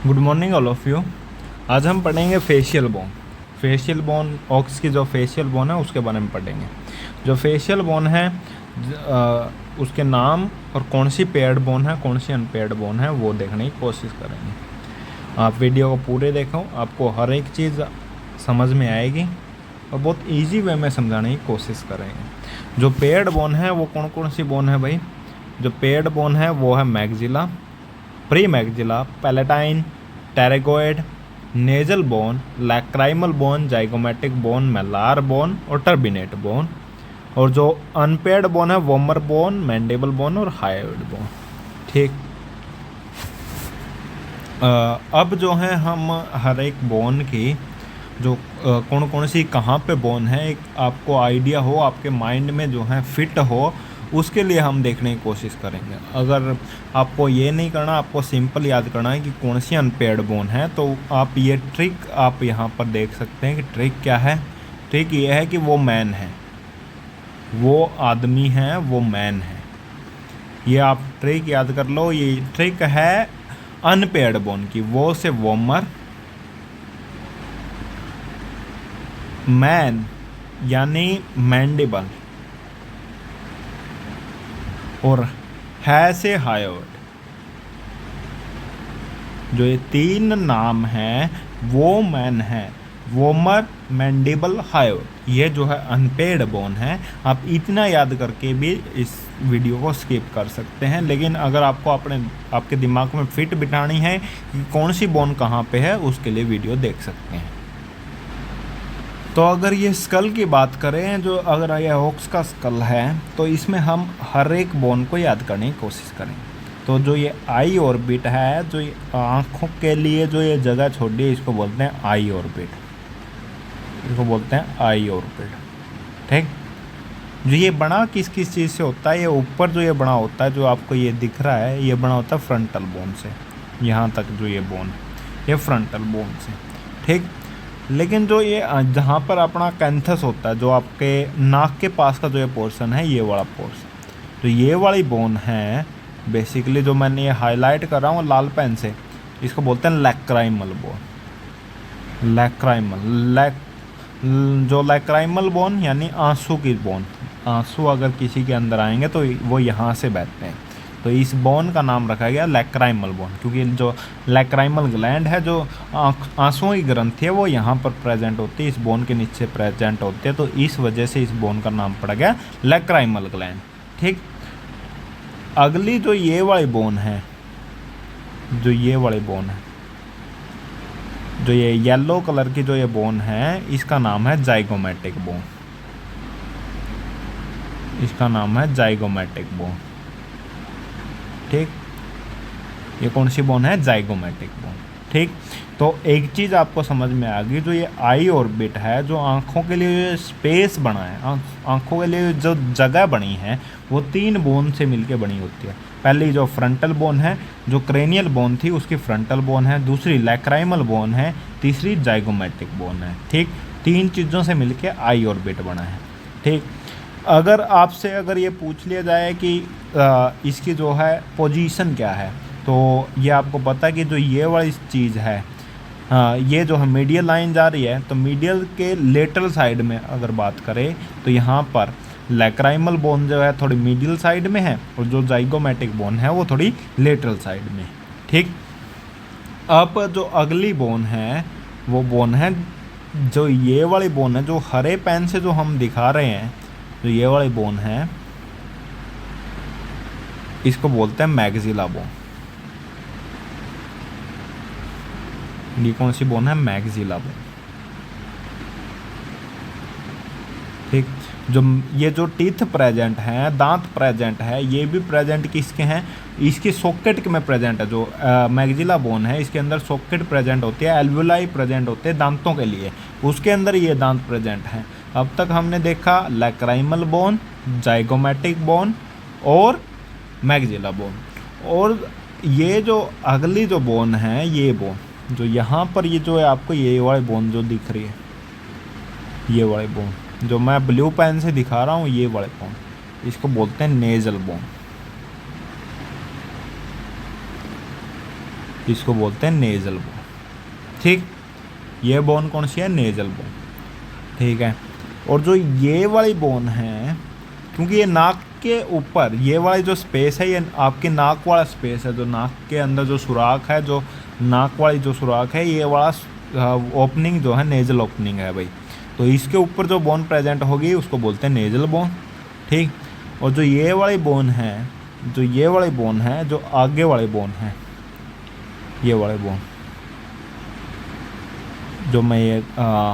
Good morning all of you. आज हम पढ़ेंगे फेशियल बोन। फेशियल बोन ऑक्स की जो फेशियल बोन है उसके बारे में पढ़ेंगे। जो फेशियल बोन है उसके नाम और कौन सी पेयर्ड बोन है कौन सी अनपेयर्ड बोन है वो देखने की कोशिश करेंगे। आप वीडियो को पूरे देखो, आपको हर एक चीज़ समझ में आएगी और बहुत इजी वे में समझाने की कोशिश करेंगे। जो पेयर्ड बोन है वो कौन कौन सी बोन है भाई? जो पेयर्ड बोन है वो है maxilla, pre maxilla, palatine, टेरेगोइड, nasal bone, lacrimal bone, zygomatic bone, malar bone और टर्बिनेट बोन। और जो अनपेयर्ड बोन है वोमर बोन, मैंडिबल बोन और हायोइड बोन। ठीक। अब जो है हम हर एक बोन की जो कौन कौन सी कहाँ पे बोन है एक आपको आइडिया हो, आपके माइंड में जो है फिट हो, उसके लिए हम देखने की कोशिश करेंगे। अगर आपको ये नहीं करना, आपको सिंपल याद करना है कि कौन सी अनपेयर्ड बोन है, तो आप ये ट्रिक आप यहाँ पर देख सकते हैं कि ट्रिक क्या है। ट्रिक ये है कि वो मैन है, वो आदमी है, वो मैन है। ये आप ट्रिक याद कर लो। ये ट्रिक है अनपेयर्ड बोन की। वो से वोमर, मैन यानी मैंडिबल और है से हायोइड। जो ये तीन नाम हैं वो मैन है, वोमर, मैंडिबल, हायोइड। ये जो है अनपेयर्ड बोन है। आप इतना याद करके भी इस वीडियो को स्किप कर सकते हैं, लेकिन अगर आपको आपके दिमाग में फिट बिठानी है कि कौन सी बोन कहाँ पे है, उसके लिए वीडियो देख सकते हैं। तो अगर ये स्कल की बात करें, जो अगर ये ऑक्स का स्कल है, तो इसमें हम हर एक बोन को याद करने की कोशिश करेंगे। तो जो ये आई ऑर्बिट है, जो ये आँखों के लिए जो ये जगह छोड़ी है, इसको बोलते हैं आई ऑर्बिट। इसको बोलते हैं आई ऑर्बिट। ठीक। जो ये बना किस किस चीज़ से होता है? ये ऊपर जो ये बना होता है, जो आपको ये दिख रहा है, ये बना होता है फ्रंटल बोन से। यहाँ तक जो ये बोन, ये फ्रंटल बोन से। ठीक। लेकिन जो ये जहाँ पर अपना कैंथस होता है, जो आपके नाक के पास का जो ये पोर्शन है, ये वाला पोर्शन, तो ये वाली बोन है बेसिकली, जो मैंने ये हाईलाइट कर रहा हूँ लाल पेन से, इसको बोलते हैं लैक्राइमल बोन। जो लैक्राइमल बोन यानी आंसू की बोन। आंसू अगर किसी के अंदर आएंगे तो वो यहाँ से बहते हैं, तो इस बोन का नाम रखा गया लैक्राइमल बोन, क्योंकि जो लैक्राइमल ग्लैंड है, जो आंसुओं की ग्रंथि है, वो यहाँ पर प्रेजेंट होती है, इस बोन के नीचे प्रेजेंट होती है, तो इस वजह से इस बोन का नाम पड़ गया लैक्राइमल ग्लैंड। ठीक। अगली जो ये वाली बोन है, जो ये वाली बोन है, जो ये येलो कलर की जो ये बोन है, इसका नाम है जाइगोमेटिक बोन। इसका नाम है जाइगोमेटिक बोन। ठीक। ये कौन सी बोन है? Zygomatic bone. ठीक। तो एक चीज़ आपको समझ में आ गई, जो ये आई ऑर्बिट है, जो आँखों के लिए स्पेस बना है, आँखों के लिए जो जगह बनी है, वो तीन बोन से मिलके बनी होती है। पहली जो फ्रंटल बोन है, जो क्रेनियल बोन थी, उसकी फ्रंटल बोन है। दूसरी लैक्राइमल बोन है। तीसरी जाइगोमेटिक बोन है। ठीक। तीन चीज़ों से मिलके आई ऑर्बिट बना है। ठीक। अगर आपसे अगर ये पूछ लिया जाए कि इसकी जो है पोजीशन क्या है, तो ये आपको पता है कि जो ये वाली चीज़ है, ये जो है मीडियल लाइन जा रही है, तो मीडियल के लेटरल साइड में अगर बात करें, तो यहाँ पर लैक्राइमल बोन जो है थोड़ी मीडियल साइड में है, और जो जाइगोमेटिक बोन है वो थोड़ी लेटरल साइड में। ठीक। अब जो अगली बोन है, वो बोन है जो ये वाली बोन है, जो हरे पेन से जो हम दिखा रहे हैं, जो ये वाली बोन है, इसको बोलते हैं मैग्जिला बोन। ये कौन सी बोन है? Maxilla bone. ठीक। ये जो टीथ प्रेजेंट हैं, दांत प्रेजेंट है, ये भी प्रेजेंट किसके हैं? इसके सॉकेट में प्रेजेंट है। जो मैग्जिला बोन है, इसके अंदर सॉकेट प्रेजेंट होती है, एल्वुलाई प्रेजेंट होते हैं दांतों के लिए, उसके अंदर ये दांत प्रेजेंट हैं। अब तक हमने देखा लैक्राइमल बोन, जाइगोमेटिक बोन और मैग्जिला बोन। और ये जो अगली जो बोन है, ये बोन जो यहाँ पर ये जो है आपको ये वाली बोन जो दिख रही है, ये वाली बोन जो मैं ब्लू पेन से दिखा रहा हूँ, ये वाले बोन, इसको बोलते हैं नेजल बोन। इसको बोलते हैं नेजल बोन। ठीक, ये बोन कौन सी है? Nasal bone. ठीक है, और जो ये वाली बोन है, क्योंकि ये नाक के ऊपर ये वाली जो स्पेस है, ये आपके नाक वाला स्पेस है, जो नाक के अंदर जो सुराख है, जो नाक वाली जो सुराख है, ये वाला ओपनिंग जो है नेजल ओपनिंग है भाई। तो इसके ऊपर जो बोन प्रेजेंट होगी उसको बोलते हैं नेजल बोन। ठीक, और जो ये वाली बोन है, जो ये वाली बोन है, जो आगे वाली बोन है, ये वाले बोन जो मैं ये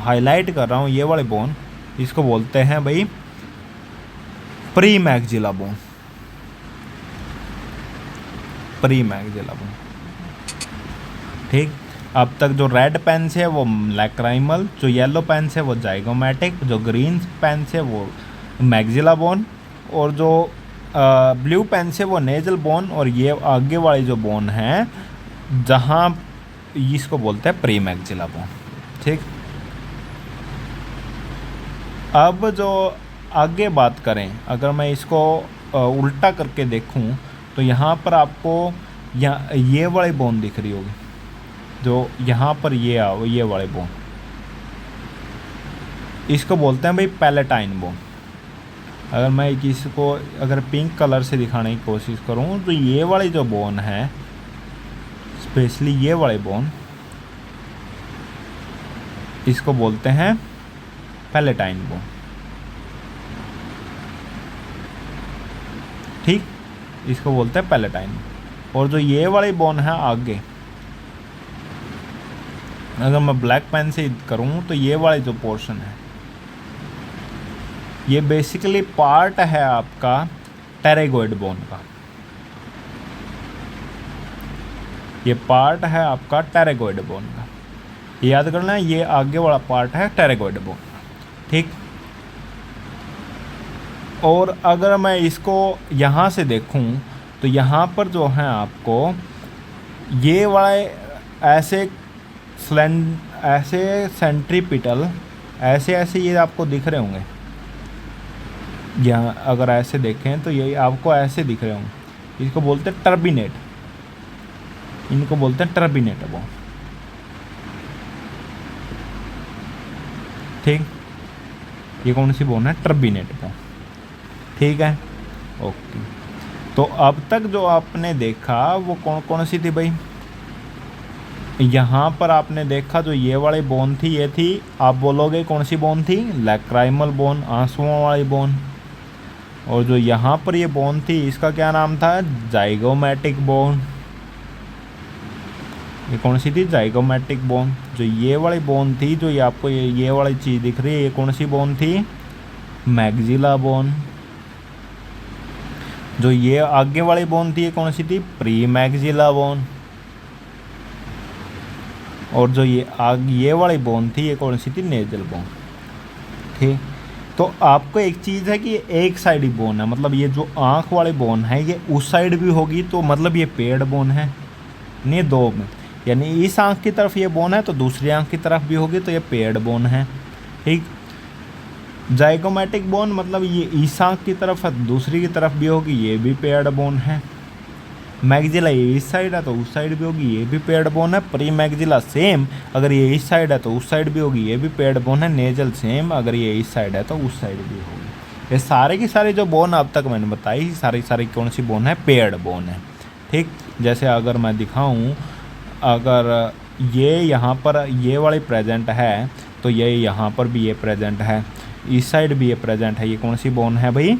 हाईलाइट कर रहा हूँ, ये वाले बोन, इसको बोलते हैं भाई pre maxilla bone. Pre maxilla bone. ठीक, अब तक जो रेड पेन है वो लैक्राइमल, जो येलो पेन है वो जाइगोमैटिक, जो ग्रीन पेन है वो मैक्सिला बोन, और जो ब्लू पेन है वो नेजल बोन, और ये आगे वाली जो बोन है जहाँ इसको बोलते हैं प्री मैक्सिला बोन। ठीक, अब जो आगे बात करें, अगर मैं इसको उल्टा करके देखूं तो यहाँ पर आपको ये वाली बोन दिख रही होगी, जो यहाँ पर ये वाले बोन, इसको बोलते हैं भाई पैलेटाइन बोन। अगर मैं इसको अगर पिंक कलर से दिखाने की कोशिश करूँ तो ये वाली जो बोन है, स्पेशली ये वाले बोन, इसको बोलते हैं पैलेटाइन बोन। ठीक, इसको बोलते हैं पैलेटाइन। और जो ये वाली बोन है आगे, अगर मैं ब्लैक पेन से करूं तो ये वाली जो पोर्शन है, ये बेसिकली पार्ट है आपका टेरेगोइड बोन का। ये पार्ट है आपका टेरेगोइड बोन का, याद करना है, ये आगे वाला पार्ट है टेरेगोइड बोन। ठीक, और अगर मैं इसको यहाँ से देखूँ तो यहाँ पर जो है आपको ये वाले ऐसे सेंट्रीपिटल ऐसे ये आपको दिख रहे होंगे। यहाँ अगर ऐसे देखें तो ये आपको ऐसे दिख रहे होंगे, इसको बोलते हैं टर्बिनेट, इनको बोलते हैं टर्बिनेट बोन। ठीक, ये कौन सी बोन है? Turbinate bone. ठीक है, ओके। तो अब तक जो आपने देखा वो कौन कौन सी थी भाई? यहाँ पर आपने देखा जो ये वाली बोन थी, ये थी, आप बोलोगे कौन सी बोन थी? लैक्राइमल बोन, आंसुओं वाली बोन। और जो यहाँ पर ये बोन थी, इसका क्या नाम था? Zygomatic bone. ये कौन सी थी? Zygomatic bone. जो ये वाली बोन थी, जो ये आपको ये वाली चीज़ दिख रही है, ये कौन सी बोन थी? Maxilla bone. जो ये आगे वाली बोन थी, ये कौन सी थी? Pre maxilla bone. और जो ये वाली बोन थी, ये कौन सी थी? Nasal bone. ठीक, तो आपको एक चीज़ है कि एक साइड ही बोन है, मतलब ये जो आँख वाली बोन है ये उस साइड भी होगी, तो मतलब ये पेड़ बोन है नहीं, दो में, यानी इस आँख की तरफ ये बोन है तो दूसरी आँख की तरफ भी होगी, तो ये पेड़ बोन है। ठीक, जाइगोमैटिक बोन मतलब ये इस आँख की तरफ है, दूसरी की तरफ भी होगी, ये भी पेड़ बोन है। मैक्सिला ये इस साइड है तो उस साइड भी होगी, ये भी पेड़ बोन है। प्री मैक्सिला सेम, अगर ये इस साइड है तो उस साइड भी होगी, ये भी पेड़ बोन है। नेजल सेम, अगर ये इस साइड है तो उस साइड भी होगी। ये सारे की सारी जो बोन अब तक मैंने बताई, सारी कौन सी बोन है? पेड़ बोन है। ठीक, जैसे अगर मैं दिखाऊं, अगर ये यहाँ पर ये वाली प्रेजेंट है तो ये यहाँ पर भी ये प्रेजेंट है, इस साइड भी ये प्रेजेंट है। ये कौन सी बोन है भाई?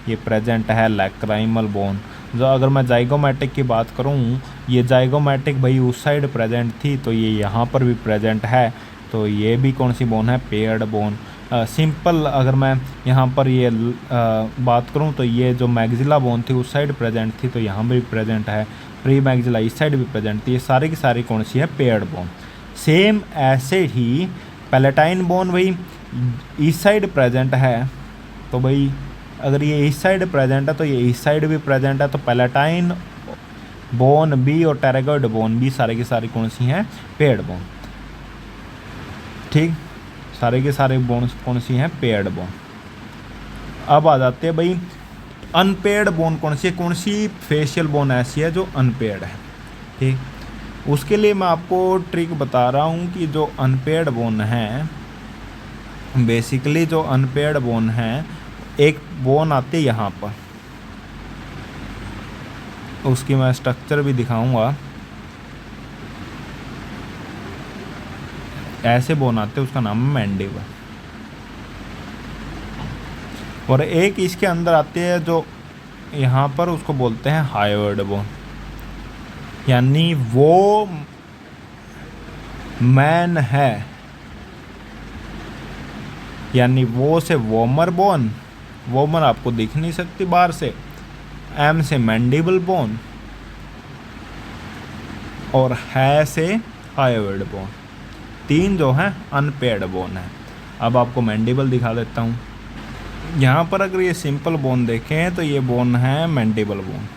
ये प्रेजेंट है लैक्राइमल बोन। जो अगर मैं जाइगोमैटिक की बात करूँ, ये जाइगोमैटिक भाई उस साइड प्रेजेंट थी, तो ये यहाँ पर भी प्रेजेंट है, तो ये भी कौन सी बोन है? पेड़ बोन। सिंपल अगर मैं यहाँ पर ये बात करूँ तो ये जो मैक्सिला बोन थी उस साइड प्रेजेंट थी, तो यहाँ भी प्रेजेंट है। प्री मैक्सिला इस साइड भी प्रेजेंट थी, ये सारी की सारी कौन सी है? पेड़ बोन। सेम ऐसे ही पैलेटाइन बोन भाई इस साइड प्रेजेंट है, तो भाई अगर ये इस साइड प्रेजेंट है तो ये इस साइड भी प्रेजेंट है, तो पैलेटाइन बोन भी और टेरेगोइड बोन भी सारे की सारी कौन सी हैं? पेड़ बोन। ठीक, सारे के सारे बोन कौन सी हैं? पेड़ बोन। अब आ जाते हैं भाई अनपेड बोन कौन सी है? कौन सी फेशियल बोन ऐसी है जो अनपेड है? ठीक, उसके लिए मैं आपको ट्रिक बता रहा हूँ कि जो अनपेयर्ड बोन है, बेसिकली जो अनपेयर्ड बोन है, एक बोन आती है यहाँ पर, उसकी मैं स्ट्रक्चर भी दिखाऊंगा। ऐसे बोन आते हैं, उसका नाम है मैंडिबल। और एक इसके अंदर आती है जो यहाँ पर, उसको बोलते हैं हायोइड बोन, यानी वो मैन है, यानी वो से वोमर बोन, वोमर आपको दिख नहीं सकती बाहर से, एम से मैंडिबल बोन, और है से हायोइड बोन। तीन जो है अनपेयर्ड बोन है। अब आपको मैंडिबल दिखा देता हूँ। यहाँ पर अगर ये सिंपल बोन देखें तो ये बोन है मैंडिबल बोन,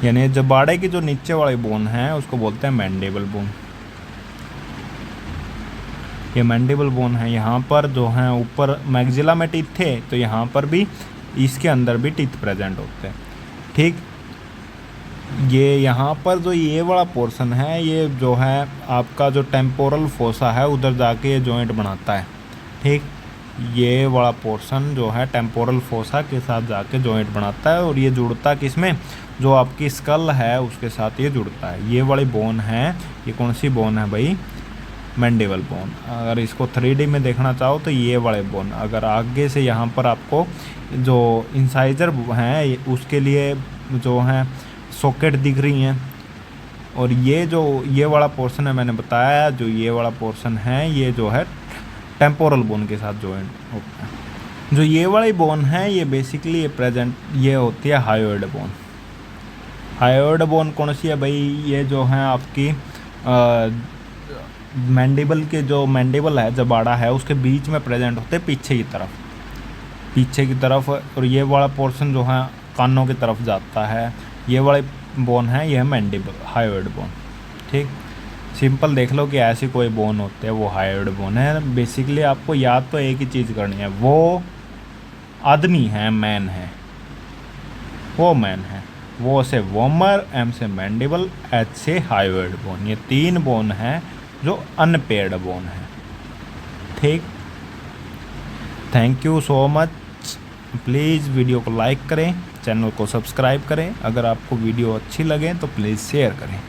यानी जबाड़े की जो नीचे वाली बोन है उसको बोलते हैं मैंडिबल बोन। ये मैंडिबल बोन है। यहाँ पर जो है ऊपर मैग्जिला में टीथ थे, तो यहाँ पर भी इसके अंदर भी टीथ प्रेजेंट होते हैं। ठीक, ये यहाँ पर जो ये वाला पोर्शन है, ये जो है आपका जो टेम्पोरल फोसा है, उधर जाके ये जॉइंट बनाता है। ठीक, ये वाला पोर्शन जो है टेम्पोरल फोसा के साथ जाके जॉइंट बनाता है, और ये जुड़ता किस में, जो आपकी स्कल है उसके साथ ये जुड़ता है। ये वाली बोन है, ये कौन सी बोन है भाई, मैंडिबल बोन। अगर इसको 3D में देखना चाहो तो ये वाले बोन, अगर आगे से यहाँ पर आपको जो इंसाइजर हैं उसके लिए जो हैं सॉकेट दिख रही हैं, और ये जो ये वाला पोर्शन है मैंने बताया, जो ये वाला पोर्शन है ये जो है टेम्पोरल बोन के साथ जॉइंट होता है। जो ये वाली बोन है ये बेसिकली ये प्रेजेंट ये होती है हायोइड बोन। हायोइड बोन कौन सी है भाई, ये जो है आपकी मैंडिबल के जो मैंडिबल है, जबाड़ा है, उसके बीच में प्रेजेंट होते हैं पीछे की तरफ, और ये वाला पोर्शन जो है कानों की तरफ जाता है। ये वाले बोन है, ये है मैंडिबल हायोइड बोन। ठीक, सिंपल देख लो कि ऐसी कोई बोन होते हैं, वो हायोइड बोन है। बेसिकली आपको याद तो एक ही चीज़ करनी है, वो आदमी है, मैन है, वो मैन है। वो से वोमर, एम से मैंडिबल, एच से हायोइड बोन। ये तीन बोन है जो अनपेयर्ड बोन है। ठीक, thank you so much. Please video को लाइक करें, चैनल को सब्सक्राइब करें। अगर आपको वीडियो अच्छी लगे तो प्लीज़ शेयर करें।